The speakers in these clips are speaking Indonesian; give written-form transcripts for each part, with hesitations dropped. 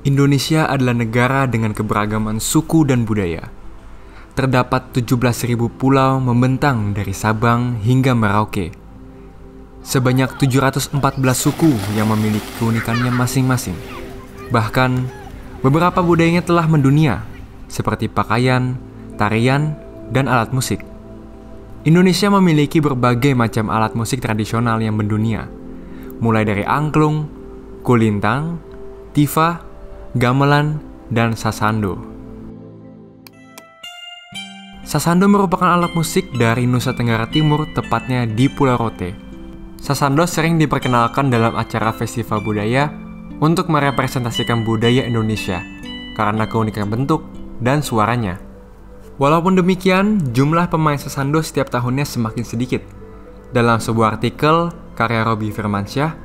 Indonesia adalah negara dengan keberagaman suku dan budaya. Terdapat 17.000 pulau membentang dari Sabang hingga Merauke. Sebanyak 714 suku yang memiliki keunikannya masing-masing. Bahkan, beberapa budayanya telah mendunia, seperti pakaian, tarian, dan alat musik. Indonesia memiliki berbagai macam alat musik tradisional yang mendunia, mulai dari angklung, kulintang, tifa, gamelan, dan sasando. Sasando merupakan alat musik dari Nusa Tenggara Timur, tepatnya di Pulau Rote. Sasando sering diperkenalkan dalam acara festival budaya untuk merepresentasikan budaya Indonesia karena keunikan bentuk dan suaranya. Walaupun demikian, jumlah pemain sasando setiap tahunnya semakin sedikit. Dalam sebuah artikel karya Robi Firmansyah,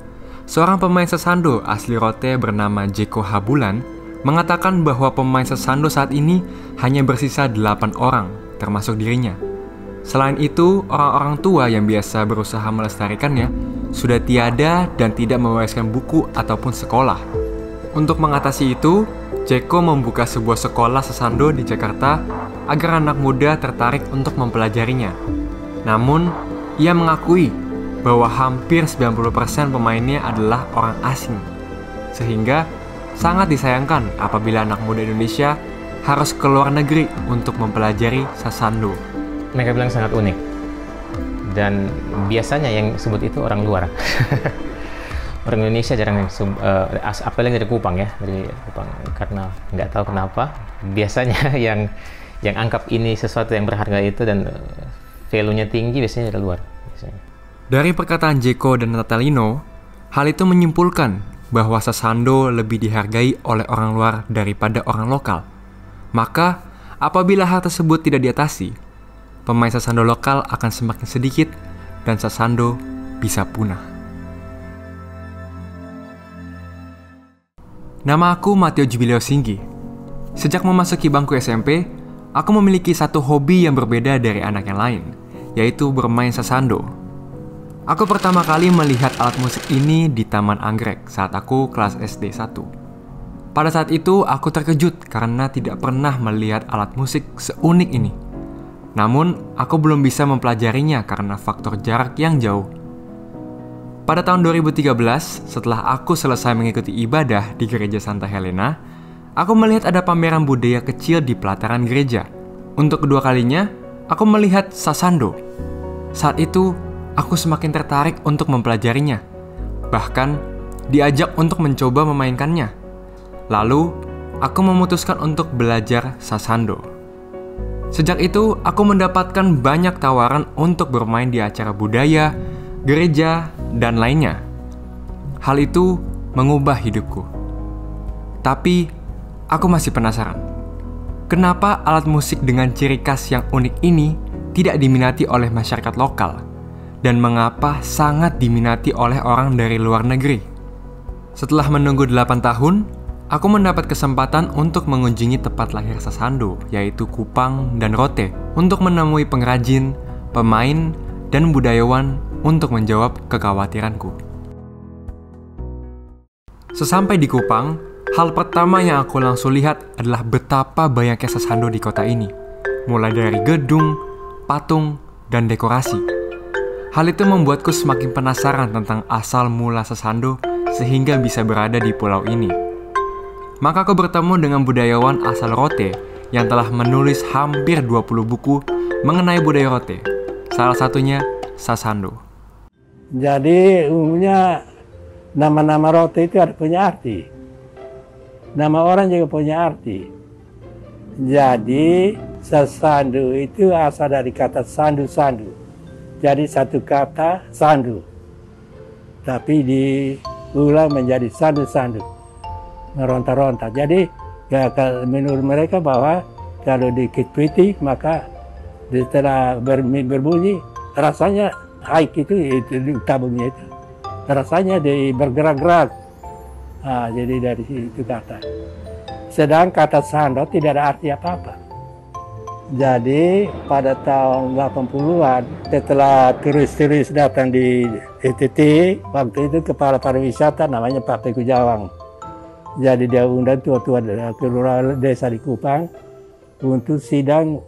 seorang pemain sasando asli Rote bernama Jeko Habulan mengatakan bahwa pemain sasando saat ini hanya bersisa 8 orang, termasuk dirinya. Selain itu, orang-orang tua yang biasa berusaha melestarikannya sudah tiada dan tidak mewariskan buku ataupun sekolah. Untuk mengatasi itu, Jeko membuka sebuah sekolah sasando di Jakarta agar anak muda tertarik untuk mempelajarinya. Namun, ia mengakui bahwa hampir 90% pemainnya adalah orang asing. Sehingga sangat disayangkan apabila anak muda Indonesia harus ke luar negeri untuk mempelajari sasando. Mereka bilang sangat unik. Dan biasanya yang sebut itu orang luar. Orang Indonesia jarang apalagi dari Kupang ya, dari Kupang, karena nggak tahu kenapa biasanya yang anggap ini sesuatu yang berharga itu dan value-nya tinggi biasanya dari luar. Dari perkataan Jeko dan Natalino, hal itu menyimpulkan bahwa sasando lebih dihargai oleh orang luar daripada orang lokal. Maka, apabila hal tersebut tidak diatasi, pemain sasando lokal akan semakin sedikit dan sasando bisa punah. Nama aku Matteo Jubileo Singgi. Sejak memasuki bangku SMP, aku memiliki satu hobi yang berbeda dari anak yang lain, yaitu bermain sasando. Aku pertama kali melihat alat musik ini di Taman Anggrek saat aku kelas SD 1. Pada saat itu, aku terkejut karena tidak pernah melihat alat musik seunik ini. Namun, aku belum bisa mempelajarinya karena faktor jarak yang jauh. Pada tahun 2013, setelah aku selesai mengikuti ibadah di Gereja Santa Helena, aku melihat ada pameran budaya kecil di pelataran gereja. Untuk kedua kalinya, aku melihat sasando. Saat itu, aku semakin tertarik untuk mempelajarinya. Bahkan, diajak untuk mencoba memainkannya. Lalu, aku memutuskan untuk belajar sasando. Sejak itu, aku mendapatkan banyak tawaran untuk bermain di acara budaya, gereja, dan lainnya. Hal itu mengubah hidupku. Tapi, aku masih penasaran. Kenapa alat musik dengan ciri khas yang unik ini tidak diminati oleh masyarakat lokal? Dan mengapa sangat diminati oleh orang dari luar negeri? Setelah menunggu 8 tahun, aku mendapat kesempatan untuk mengunjungi tempat lahir sasando, yaitu Kupang dan Rote, untuk menemui pengrajin, pemain, dan budayawan untuk menjawab kekhawatiranku. Sesampai di Kupang, hal pertama yang aku langsung lihat adalah betapa banyaknya sasando di kota ini, mulai dari gedung, patung, dan dekorasi. Hal itu membuatku semakin penasaran tentang asal mula sasando sehingga bisa berada di pulau ini. Maka aku bertemu dengan budayawan asal Rote yang telah menulis hampir 20 buku mengenai budaya Rote. Salah satunya sasando. Jadi umumnya nama-nama Rote itu ada punya arti. Nama orang juga punya arti. Jadi sasando itu asal dari kata sandu-sandu. Jadi satu kata sandu, tapi diulang menjadi sandu-sandu, meronta-ronta. Jadi ya, menurut mereka bahwa kalau dikit-piti maka setelah berbunyi rasanya haik itu tabungnya itu rasanya bergerak-gerak. Nah, jadi dari itu kata. Sedang kata sando tidak ada arti apa-apa. Jadi pada tahun 80-an setelah turis-turis datang di ETT, waktu itu kepala pariwisata namanya Pak Teguh Jawang. Jadi dia undang tua-tua kelurahan desa di Kupang untuk sidang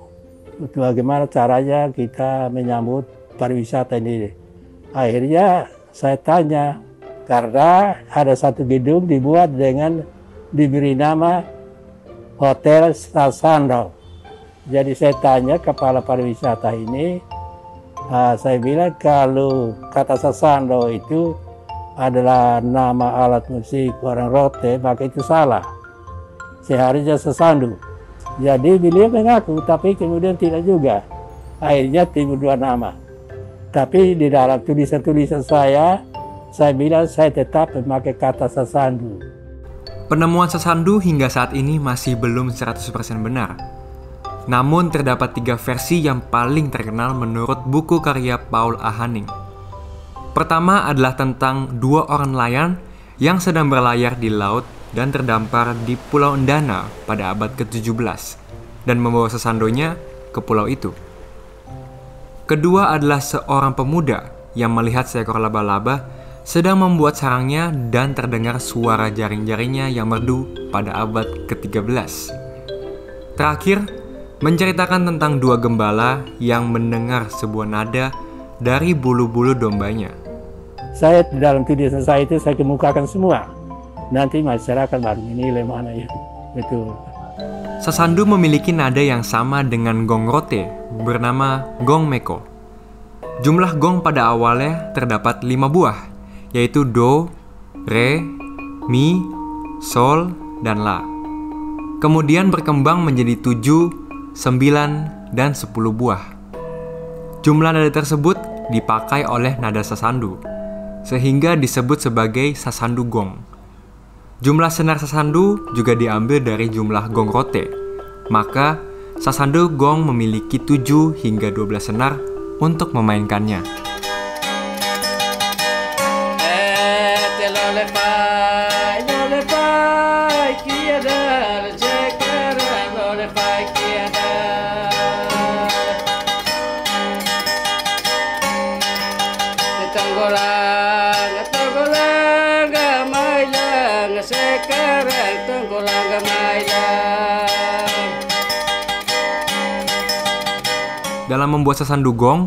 untuk bagaimana caranya kita menyambut pariwisata ini. Akhirnya saya tanya, karena ada satu gedung dibuat dengan diberi nama Hotel Sasando. Jadi saya tanya kepala pariwisata ini, saya bilang kalau kata Sasando itu adalah nama alat musik orang Rote, maka itu salah. Seharusnya Sasandu. Jadi beliau mengaku, tapi kemudian tidak juga. Akhirnya timbul dua nama. Tapi di dalam tulisan-tulisan saya bilang saya tetap memakai kata Sasandu. Penemuan Sasandu hingga saat ini masih belum 100% benar. Namun terdapat 3 versi yang paling terkenal menurut buku karya Paul A. Hanning. Pertama adalah tentang 2 orang nelayan yang sedang berlayar di laut dan terdampar di Pulau Ndana pada abad ke-17 dan membawa sasandonya ke pulau itu. Kedua adalah seorang pemuda yang melihat seekor laba-laba sedang membuat sarangnya dan terdengar suara jaring-jaringnya yang merdu pada abad ke-13. Terakhir, menceritakan tentang 2 gembala yang mendengar sebuah nada dari bulu-bulu dombanya. Saya di dalam tulisan saya itu saya kemukakan semua. Nanti masyarakat baru menilai mana yang betul. Sasandu memiliki nada yang sama dengan gong rote bernama gong meko. Jumlah gong pada awalnya terdapat 5 buah, yaitu do, re, mi, sol, dan la. Kemudian berkembang menjadi 7, 9, dan 10 buah. Jumlah nada tersebut dipakai oleh nada sasandu, sehingga disebut sebagai sasandu gong. Jumlah senar sasandu juga diambil dari jumlah gong rote. Maka sasandu gong memiliki 7 hingga 12 senar untuk memainkannya. Dalam membuat sasandu gong,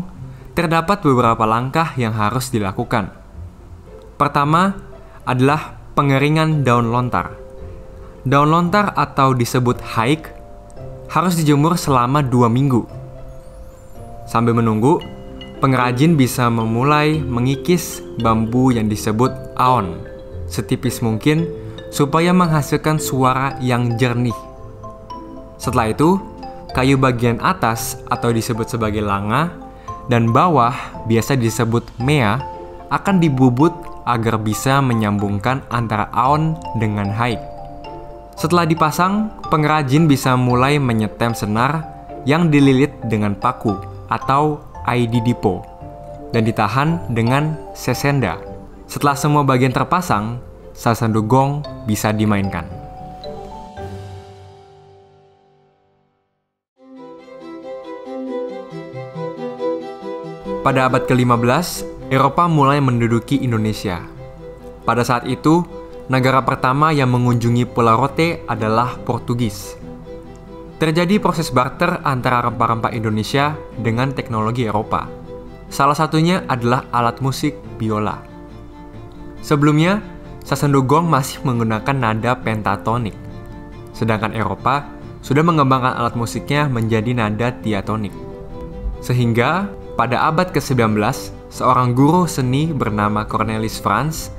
terdapat beberapa langkah yang harus dilakukan. Pertama adalah pengeringan daun lontar. Daun lontar atau disebut haik harus dijemur selama 2 minggu. Sambil menunggu, pengrajin bisa memulai mengikis bambu yang disebut aon setipis mungkin supaya menghasilkan suara yang jernih. Setelah itu, kayu bagian atas atau disebut sebagai langa dan bawah biasa disebut mea akan dibubut agar bisa menyambungkan antara aon dengan haik. Setelah dipasang, pengrajin bisa mulai menyetem senar yang dililit dengan paku atau aididipo dan ditahan dengan sesenda. Setelah semua bagian terpasang, sasandu gong bisa dimainkan. Pada abad ke-15, Eropa mulai menduduki Indonesia. Pada saat itu, negara pertama yang mengunjungi Pulau Rote adalah Portugis. Terjadi proses barter antara rempah-rempah Indonesia dengan teknologi Eropa. Salah satunya adalah alat musik biola. Sebelumnya, sasandu gong masih menggunakan nada pentatonik, sedangkan Eropa sudah mengembangkan alat musiknya menjadi nada diatonik. Sehingga pada abad ke-19, seorang guru seni bernama Cornelis Franz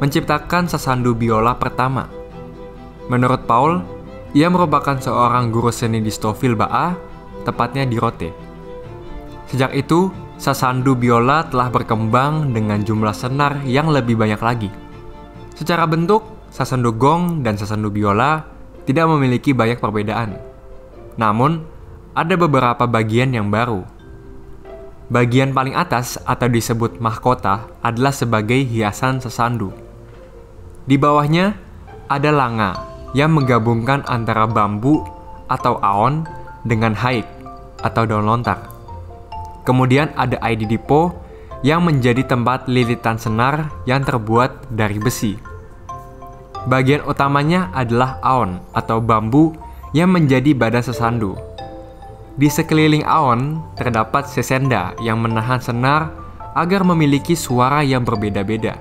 menciptakan sasandu biola pertama. Menurut Paul, ia merupakan seorang guru seni di Stofil Baa, tepatnya di Rote. Sejak itu, sasandu biola telah berkembang dengan jumlah senar yang lebih banyak lagi. Secara bentuk, sasandu gong dan sasandu biola tidak memiliki banyak perbedaan. Namun, ada beberapa bagian yang baru. Bagian paling atas atau disebut mahkota adalah sebagai hiasan sasandu. Di bawahnya ada langa yang menggabungkan antara bambu atau aon dengan haik atau daun lontar. Kemudian ada aididipo yang menjadi tempat lilitan senar yang terbuat dari besi. Bagian utamanya adalah aon atau bambu yang menjadi badan sesandu. Di sekeliling aon terdapat sesenda yang menahan senar agar memiliki suara yang berbeda-beda.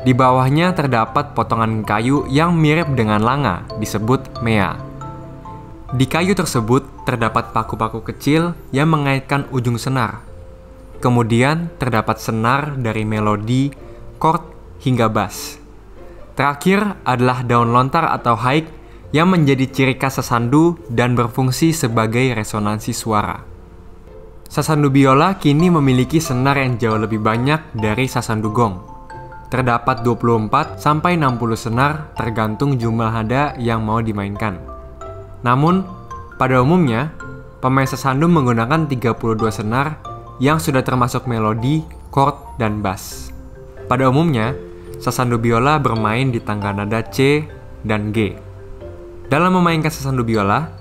Di bawahnya terdapat potongan kayu yang mirip dengan langa, disebut mea. Di kayu tersebut terdapat paku-paku kecil yang mengaitkan ujung senar. Kemudian terdapat senar dari melodi, chord, hingga bass. Terakhir adalah daun lontar atau haik yang menjadi ciri khas sasandu dan berfungsi sebagai resonansi suara. Sasandu biola kini memiliki senar yang jauh lebih banyak dari sasandu gong. Terdapat 24 sampai 60 senar tergantung jumlah nada yang mau dimainkan. Namun, pada umumnya, pemain sasandu menggunakan 32 senar yang sudah termasuk melodi, chord, dan bass. Pada umumnya, sasandu biola bermain di tangga nada C dan G. Dalam memainkan sasandu biola,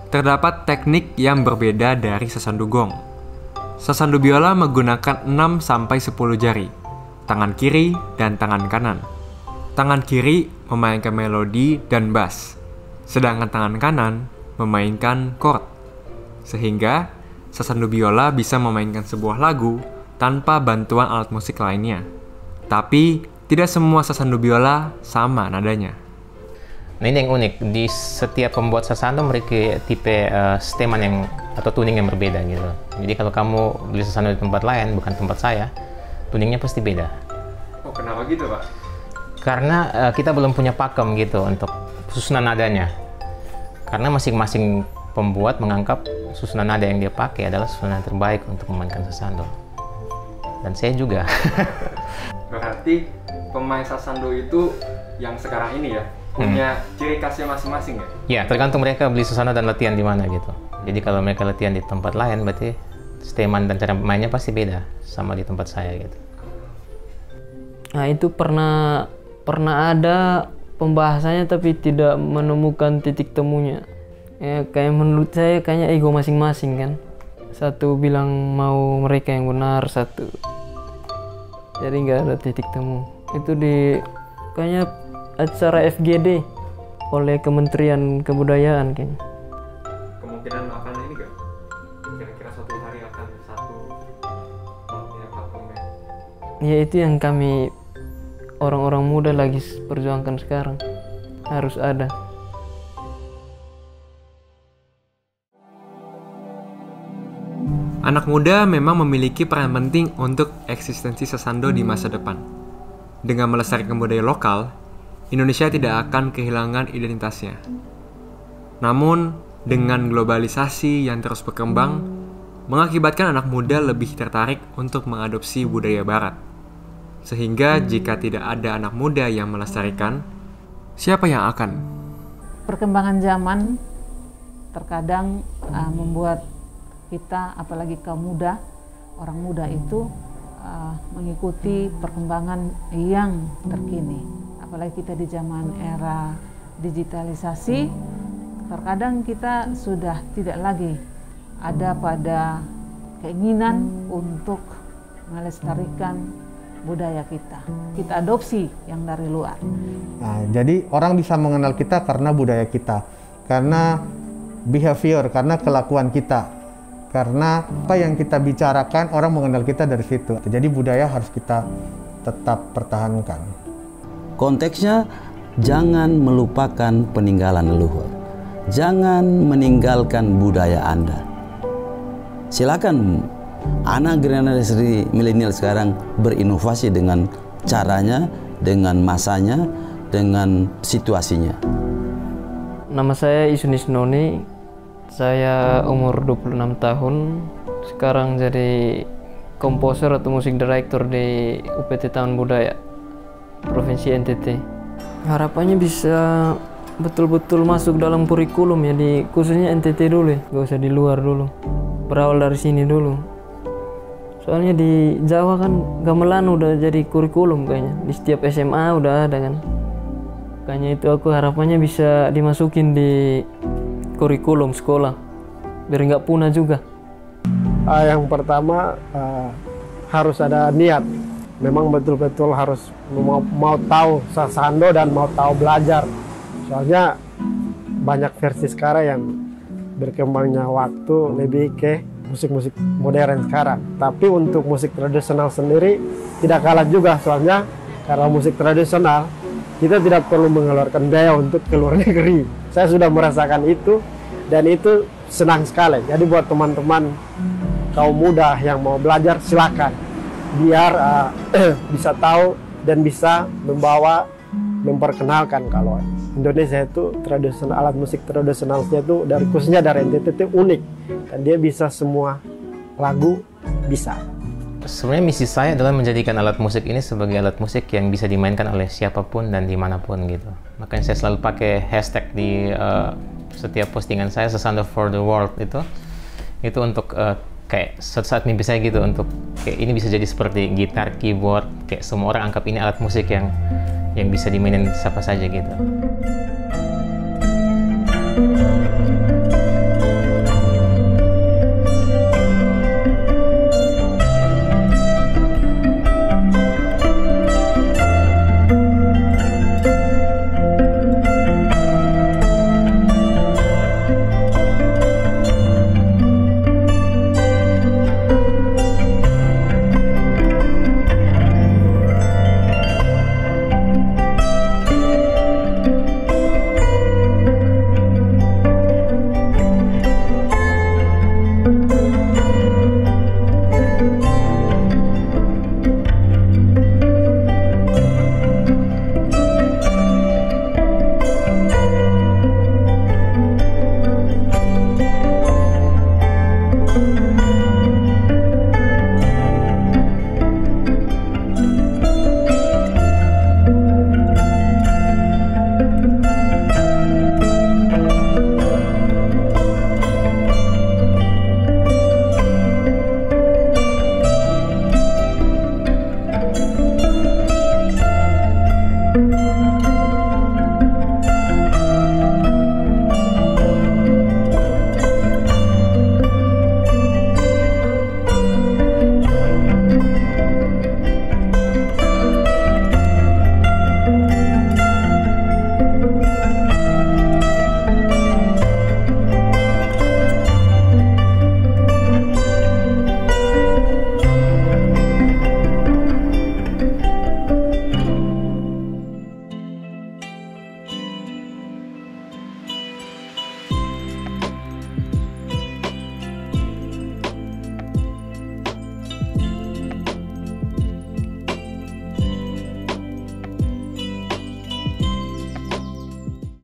terdapat teknik yang berbeda dari sasandu gong. Sasandu biola menggunakan 6-10 jari, tangan kiri dan tangan kanan. Tangan kiri memainkan melodi dan bass, sedangkan tangan kanan memainkan chord. Sehingga sasandu biola bisa memainkan sebuah lagu tanpa bantuan alat musik lainnya. Tapi, tidak semua sasandu biola sama nadanya. Nah, ini yang unik. Di setiap pembuat sasandu mereka tipe steman yang atau tuning yang berbeda gitu. Jadi kalau kamu beli sasandu di tempat lain, bukan tempat saya, tuningnya pasti beda. Oh, kenapa gitu, Pak? Karena kita belum punya pakem gitu untuk susunan nadanya. Karena masing-masing pembuat menganggap susunan nada yang dia pakai adalah susunan yang terbaik untuk memainkan sasandu. Dan saya juga. Berarti pemain sasandu itu yang sekarang ini ya, punya ciri khasnya masing-masing ya? Ya, tergantung mereka beli sasandu dan latihan di mana gitu. Jadi kalau mereka latihan di tempat lain, berarti steman dan cara mainnya pasti beda sama di tempat saya gitu. Nah, itu pernah ada pembahasannya tapi tidak menemukan titik temunya. Ya, kayak menurut saya kayaknya ego masing-masing kan. Satu bilang mau mereka yang benar, satu. Jadi nggak ada titik temu. Itu di kayaknya acara FGD oleh Kementerian Kebudayaan kayaknya. Kemungkinan akan ini nggak? Kira-kira suatu hari akan satu pakemnya. Ya itu yang kami orang-orang muda lagi perjuangkan sekarang. Harus ada. Anak muda memang memiliki peran penting untuk eksistensi sasandu di masa depan. Dengan melestarikan budaya lokal, Indonesia tidak akan kehilangan identitasnya. Namun, dengan globalisasi yang terus berkembang, mengakibatkan anak muda lebih tertarik untuk mengadopsi budaya barat. Sehingga jika tidak ada anak muda yang melestarikan, siapa yang akan? Perkembangan zaman terkadang membuat kita, apalagi kaum muda, orang muda itu mengikuti perkembangan yang terkini. Apalagi kita di zaman era digitalisasi, terkadang kita sudah tidak lagi ada pada keinginan untuk melestarikan budaya kita. Kita adopsi yang dari luar. Nah, jadi orang bisa mengenal kita karena budaya kita, karena behavior, karena kelakuan kita. Karena apa yang kita bicarakan, orang mengenal kita dari situ. Jadi budaya harus kita tetap pertahankan. Konteksnya, jangan melupakan peninggalan leluhur. Jangan meninggalkan budaya Anda. Silakan anak generasi milenial sekarang berinovasi dengan caranya, dengan masanya, dengan situasinya. Nama saya Isunis Noni. Saya umur 26 tahun, sekarang jadi komposer atau musik director di UPT Taman Budaya Provinsi NTT. Harapannya bisa betul-betul masuk dalam kurikulum ya, di khususnya NTT dulu ya, gak usah di luar dulu. Berawal dari sini dulu. Soalnya di Jawa kan gamelan udah jadi kurikulum kayaknya, di setiap SMA udah ada kan. Kayaknya itu aku harapannya bisa dimasukin di kurikulum sekolah biar nggak punah juga. Yang pertama harus ada niat memang betul-betul harus mau tahu sasando dan mau tahu belajar. Soalnya banyak versi sekarang yang berkembangnya waktu lebih ke musik-musik modern sekarang. Tapi untuk musik tradisional sendiri tidak kalah juga, soalnya karena musik tradisional kita tidak perlu mengeluarkan biaya untuk ke luar negeri. Saya sudah merasakan itu dan itu senang sekali. Jadi buat teman-teman kaum muda yang mau belajar, silakan, biar bisa tahu dan bisa memperkenalkan kalau Indonesia itu tradisional, alat musik tradisionalnya itu khususnya dari NTT itu unik dan dia bisa semua lagu bisa. Sebenarnya misi saya adalah menjadikan alat musik ini sebagai alat musik yang bisa dimainkan oleh siapapun dan dimanapun gitu. Makanya saya selalu pakai hashtag di setiap postingan saya, Sasando for the World itu untuk kayak suatu saat mimpi saya gitu, untuk kayak ini bisa jadi seperti gitar, keyboard, kayak semua orang anggap ini alat musik yang bisa dimainin siapa saja gitu.